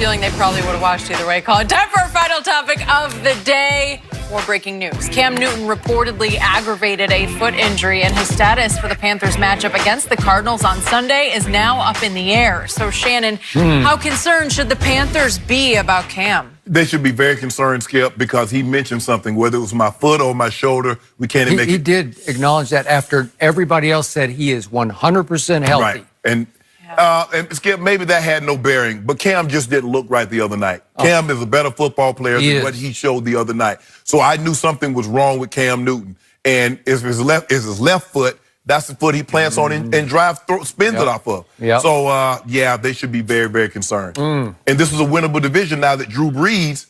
feeling they probably would have watched either way. Colin, time for our final topic of the day. More breaking news. Cam Newton reportedly aggravated a foot injury, and his status for the Panthers matchup against the Cardinals on Sunday is now up in the air. So, Shannon, how concerned should the Panthers be about Cam? They should be very concerned, Skip, because he mentioned something, whether it was my foot or my shoulder. We can't make it. He did acknowledge that after everybody else said he is 100% healthy. Right. And Skip, maybe that had no bearing, but Cam just didn't look right the other night. Cam is a better football player than what he showed the other night. So I knew something was wrong with Cam Newton. And if his left foot, that's the foot he plants on and spins it off of. So, yeah, they should be very, very concerned. And this is a winnable division now that Drew Brees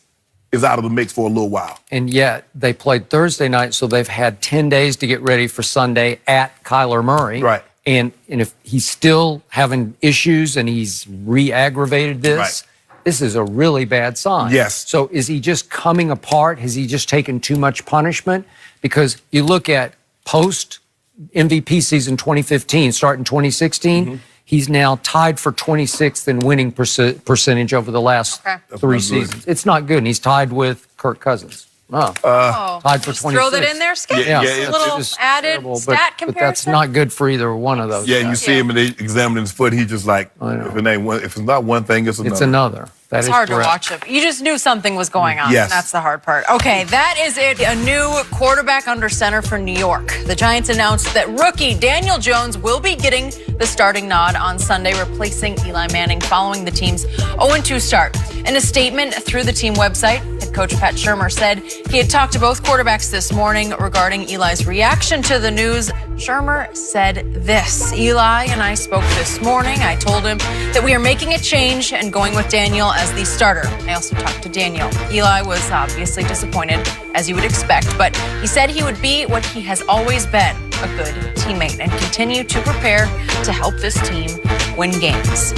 is out of the mix for a little while. And yet they played Thursday night, so they've had 10 days to get ready for Sunday at Kyler Murray. Right. And if he's still having issues and he's re-aggravated this, this is a really bad sign. Yes. So is he just coming apart? Has he just taken too much punishment? Because you look at post-MVP season 2015, starting 2016, he's now tied for 26th in winning percentage over the last 3 seasons. It's not good. And he's tied with Kirk Cousins. Tied for 26th. Throw that in there, Skip? Yeah, a little added terrible, stat but comparison. that's not good for either one of those. Yeah, you see him and they examine his foot. He's just like, if it's not one thing, it's another. It's another. It's hard to watch it. You just knew something was going on. Yes. And that's the hard part. Okay, that is it. A new quarterback under center for New York. The Giants announced that rookie Daniel Jones will be getting the starting nod on Sunday, replacing Eli Manning following the team's 0-2 start. In a statement through the team website, head coach Pat Shurmur said he had talked to both quarterbacks this morning regarding Eli's reaction to the news. Shurmur said this: Eli and I spoke this morning. I told him that we are making a change and going with Daniel as the starter. I also talked to Daniel. Eli was obviously disappointed, as you would expect, but he said he would be what he has always been, a good teammate, and continue to prepare to help this team win games.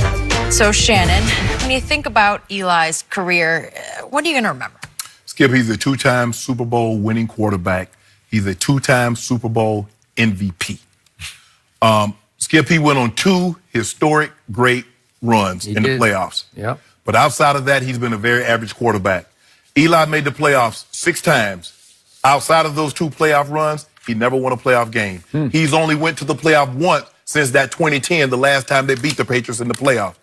So, Shannon, when you think about Eli's career, what are you going to remember? Skip, he's a 2-time Super Bowl winning quarterback. He's a 2-time Super Bowl MVP. Skip, he went on 2 historic great runs in the playoffs. Yep. But outside of that, he's been a very average quarterback. Eli made the playoffs 6 times. Outside of those 2 playoff runs, he never won a playoff game. He's only went to the playoff once since that 2010, the last time they beat the Patriots in the playoff.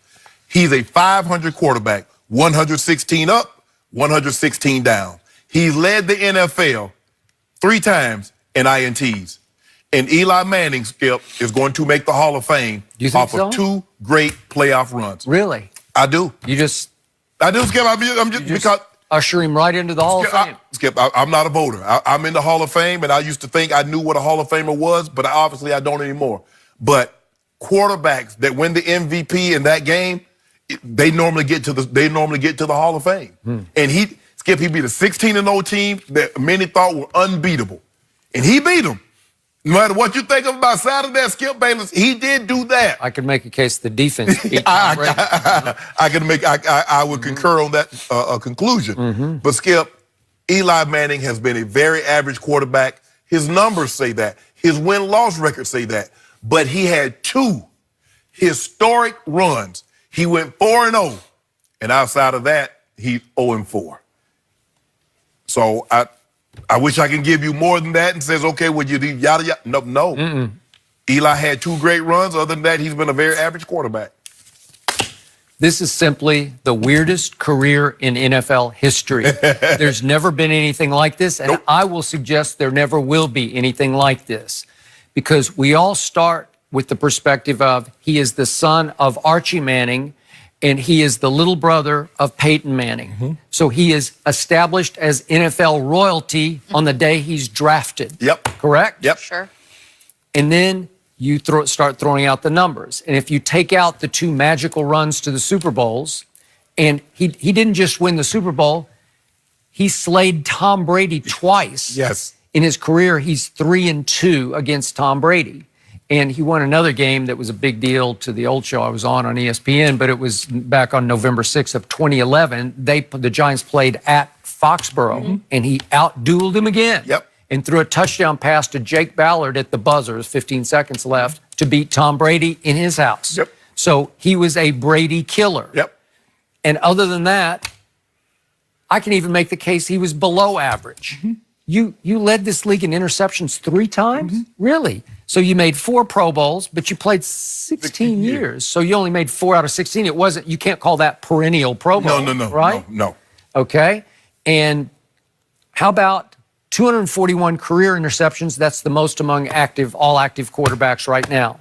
He's a 500 quarterback, 116 up, 116 down. He's led the NFL 3 times in INTs. And Eli Manning, Skip, is going to make the Hall of Fame off of 2 great playoff runs. Really? I do. I do, Skip. I'm just because usher him right into the Hall of Fame. Skip, I'm not a voter. I'm in the Hall of Fame, and I used to think I knew what a Hall of Famer was, but obviously I don't anymore. But quarterbacks that win the MVP in that game, they normally get to the Hall of Fame. And he beat a 16-0 team that many thought were unbeatable, and he beat them. No matter what you think about Saturday, Skip Bayless, he did do that. I could make a case the defense beat Tom Brady. I would concur on that conclusion. But Skip, Eli Manning has been a very average quarterback. His numbers say that. His win-loss records say that. But he had 2 historic runs. He went 4-0, and outside of that, he's 0-4. So I wish I can give you more than that and says, okay, would you do yada yada? No. Eli had 2 great runs. Other than that, he's been a very average quarterback. This is simply the weirdest career in NFL history. There's never been anything like this, and I will suggest there never will be anything like this, because we all start with the perspective of he is the son of Archie Manning, and he is the little brother of Peyton Manning. So he is established as NFL royalty on the day he's drafted. Yep. Correct? Yep. Sure. And then you start throwing out the numbers. And if you take out the 2 magical runs to the Super Bowls, and he didn't just win the Super Bowl, he slayed Tom Brady twice. Yes. In his career, he's 3-2 against Tom Brady. And he won another game that was a big deal to the old show I was on ESPN, but it was back on November 6th of 2011. The Giants played at Foxborough, and he out-dueled him again. Yep. And threw a touchdown pass to Jake Ballard at the buzzer, 15 seconds left, to beat Tom Brady in his house. Yep. So he was a Brady killer. Yep. And other than that, I can even make the case he was below average. You led this league in interceptions 3 times? Really? So you made 4 Pro Bowls, but you played 16 years. So you only made 4 out of 16. It wasn't, you can't call that perennial Pro Bowl. No, right? No. Okay. And how about 241 career interceptions? That's the most among all active quarterbacks right now.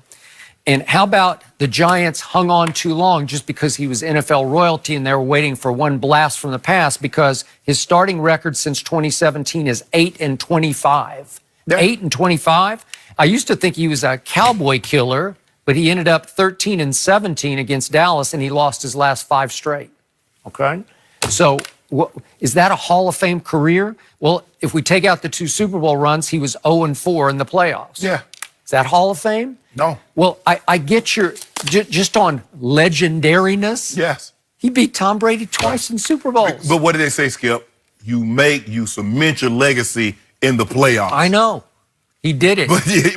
And how about the Giants hung on too long just because he was NFL royalty and they were waiting for one blast from the past, because his starting record since 2017 is 8-25. Yeah. 8-25. I used to think he was a cowboy killer, but he ended up 13-17 against Dallas, and he lost his last 5 straight. Okay? So is that a Hall of Fame career? Well, if we take out the 2 Super Bowl runs, he was 0-4 in the playoffs. Yeah. Is that Hall of Fame? No. Well, I get your, just on legendariness. Yes. He beat Tom Brady twice in Super Bowls. But what did they say, Skip? You cement your legacy in the playoffs. I know. He did it.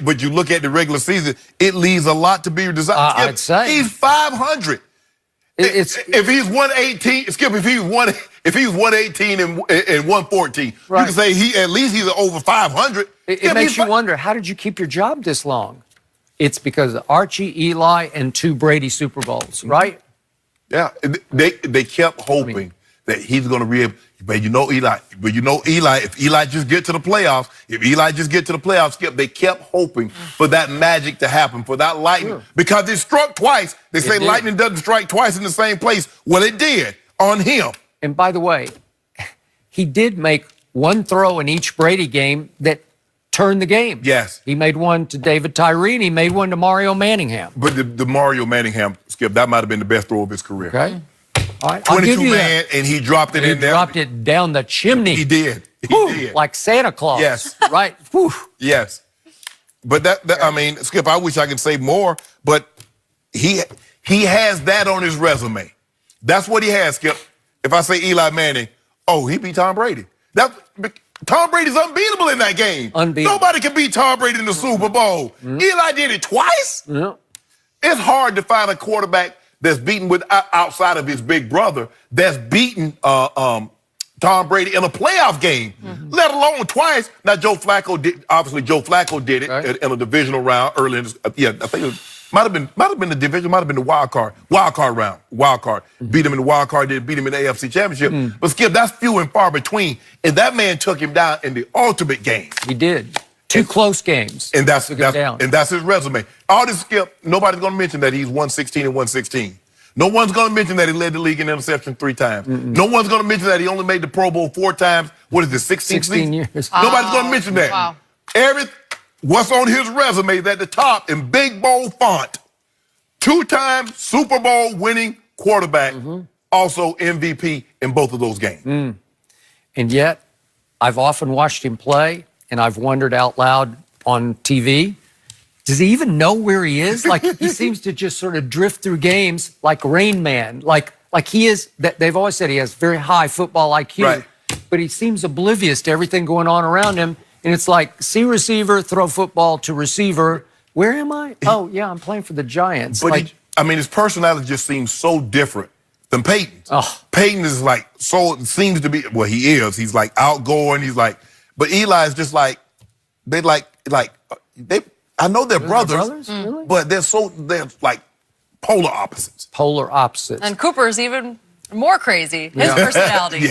But you look at the regular season, it leaves a lot to be desired. I'd say. He's 500. If he's 118, Skip, if he was 118 and 114, right, you can say at least he's over 500. It makes you wonder, how did you keep your job this long? It's because of Archie, Eli, and 2 Brady Super Bowls, right? Yeah, they kept hoping that he's going to be able. But you know Eli. If Eli just get to the playoffs, Skip, they kept hoping for that magic to happen, for that lightning, because it struck twice. They say lightning doesn't strike twice in the same place. Well, it did on him. And by the way, he did make 1 throw in each Brady game that turned the game. Yes. He made 1 to David Tyree, and he made 1 to Mario Manningham. But the Mario Manningham, Skip, that might have been the best throw of his career. Okay. All right, 22 man, and he dropped it in there. He dropped it down the chimney. He did. Like Santa Claus. Yes. Right? Whew. Yes. But I mean, Skip, I wish I could say more, but he has that on his resume. That's what he has, Skip. If I say Eli Manning, he beat Tom Brady. Tom Brady's unbeatable in that game. Unbeatable. Nobody can beat Tom Brady in the Super Bowl. Eli did it twice. It's hard to find a quarterback that's beaten outside of his big brother, that's beaten Tom Brady in a playoff game, let alone twice. Now, Joe Flacco did it in a divisional round early in I think it might have been the division, might have been the wild card round. Beat him in the wild card, beat him in the AFC Championship. But Skip, that's few and far between. And that man took him down in the ultimate game. He did. 2 close games. And that's his resume. All this, Skip, nobody's going to mention that he's 116 and 116. No one's going to mention that he led the league in interception 3 times. No one's going to mention that he only made the Pro Bowl 4 times. What is it, 16 years? Nobody's going to mention that. Wow. What's on his resume is at the top in big, bold font. 2-time Super Bowl winning quarterback, also MVP in both of those games. And yet, I've often watched him play, and I've wondered out loud on TV, does he even know where he is? Like, he seems to just sort of drift through games like Rain Man. Like he is, they've always said he has very high football IQ, but he seems oblivious to everything going on around him. And it's like, see receiver, throw football to receiver. Where am I? Oh, yeah, I'm playing for the Giants. But his personality just seems so different than Peyton's. Peyton is like, seems to be, well, he is. He's like outgoing. But Eli is just like, I know they're brothers, but they're like polar opposites. Polar opposites. And Cooper's even more crazy. His personality.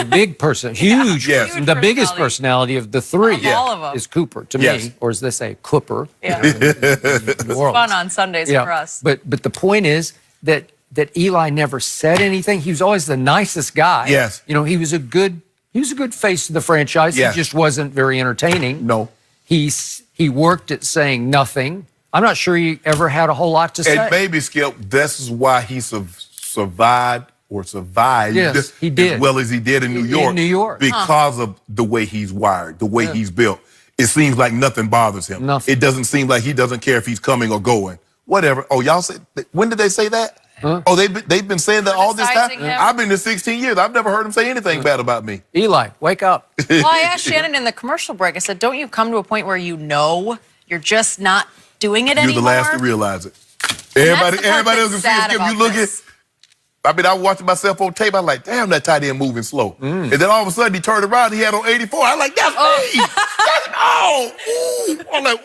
Big person, huge person. The biggest personality of the 3 all of them is Cooper, to me, or as they say, Cooper. It's fun on Sundays for us. But the point is that Eli never said anything. He was always the nicest guy. Yes. You know, he was a good face of the franchise. Yes. He just wasn't very entertaining. No. He worked at saying nothing. I'm not sure he ever had a whole lot to say. And maybe, Skip, this is why he survived yes, he did. as well as he did in New York. In New York. Because of the way he's wired, the way he's built. It seems like nothing bothers him. Nothing. It doesn't seem like he doesn't care if he's coming or going. Whatever. Oh, y'all said, when did they say that? Oh, they've been saying that all this time? Criticizing him. I've been here 16 years. I've never heard him say anything bad about me. Eli, wake up. Well, I asked Shannon in the commercial break, I said, don't you come to a point where you know you're just not doing it anymore? You're the last to realize it. And Everybody else can see it. Skip, you look at, I mean, I was watching myself on tape. I was like, damn, that tight end moving slow. And then all of a sudden, he turned around. He had on 84. I was like, that's me. That's, oh, ooh. I'm like,